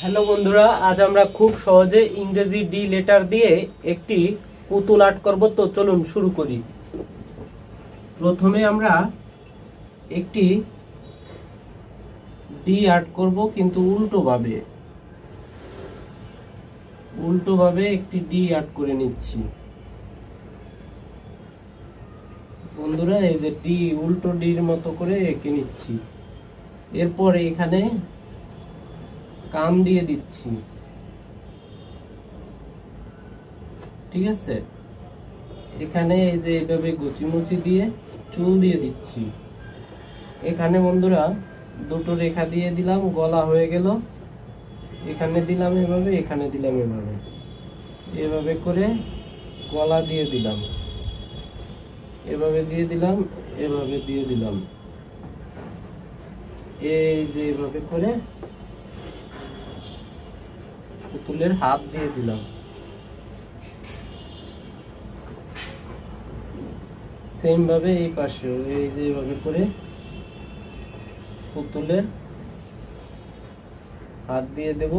Hello বন্ধুরা, আজ আমরা খুব সহজে ইংরেজি ডি লেটার দিয়ে একটি পুতুল আর্ট করব। তো চলুন শুরু করি। প্রথমে আমরা একটি ডি আর্ট করব, কিন্তু উল্টোভাবে একটি ডি আর্ট করে নিচ্ছি। বন্ধুরা, এই যে ডি, উল্টো ডির মতো করে এঁকে নিচ্ছি। এরপর এখানে কান দিয়ে দিচ্ছি, ঠিক আছে। এখানে এই যে এইভাবে গুচিমুচি দিয়ে চুল দিয়ে দিচ্ছি। এখানে বন্ধুরা দুটো রেখা দিয়ে দিলাম, গলা হয়ে গেল। এখানে দিলাম এভাবে, এখানে দিলাম এভাবে, এভাবে করে গলা দিয়ে দিলাম, এভাবে দিয়ে দিলাম, এভাবে দিয়ে দিলাম। এই যে এভাবে করে পুতুলের হাত দিয়ে দিলাম। সেম ভাবে এই পাশেও এই যে এভাবে করে পুতুলের হাত দিয়ে দেব।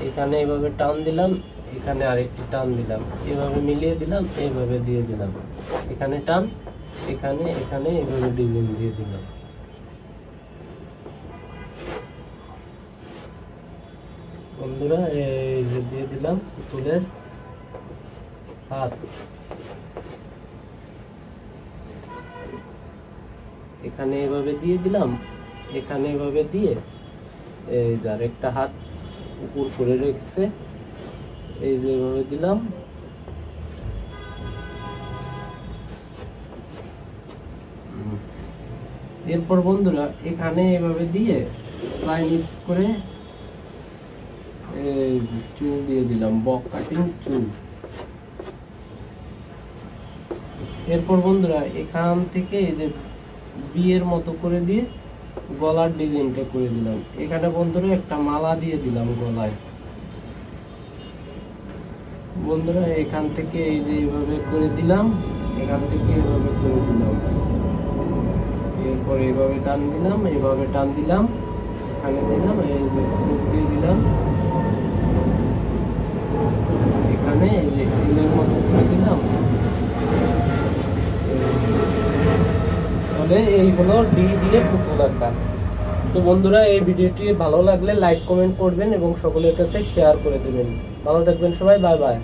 এখানে এভাবে টান দিলাম, এখানে আরেকটি টান দিলাম, এভাবে মিলিয়ে দিলাম, এইভাবে দিয়ে দিলাম। এখানে টান, এখানে এখানে এভাবে ডিজাইন দিয়ে দিলাম। বন্ধুরা, এই যে দিয়ে দিলাম পুতুলের হাত। এখানে এভাবে দিয়ে দিলাম, এখানে এভাবে দিয়ে এই যে আরেকটা হাত উপর করে রেখেছে, এই যে এভাবে দিলাম। এরপর বন্ধুরা এখানে এভাবে দিয়ে লাইনিস করে এই যে চুল দিয়ে দিলাম, বক কাটিং চুল। এরপর বন্ধুরা এখান থেকে এই যে বিয়ের মতো করে দিয়ে গলার ডিজাইনটা করে দিলাম। এখানে বন্ধুরা একটা মালা দিয়ে দিলাম গলায়। বন্ধুরা এখান থেকে এই যে এইভাবে করে দিলাম, এখান থেকে এইভাবে করে দিলাম। এরপর এইভাবে টান দিলাম, এইভাবে টান দিলাম, এখানে দিলাম, এই যে চোখ দিয়ে দিলাম, এখানে এই যে ফুলের মতো করে দিলাম। তাহলে এই হলো ডি দিয়ে পুতুল আঁকা। তো বন্ধুরা, এই ভিডিওটি ভালো লাগলে লাইক কমেন্ট করবেন এবং সকলের কাছে শেয়ার করে দেবেন। ভালো থাকবেন সবাই, বাই বাই।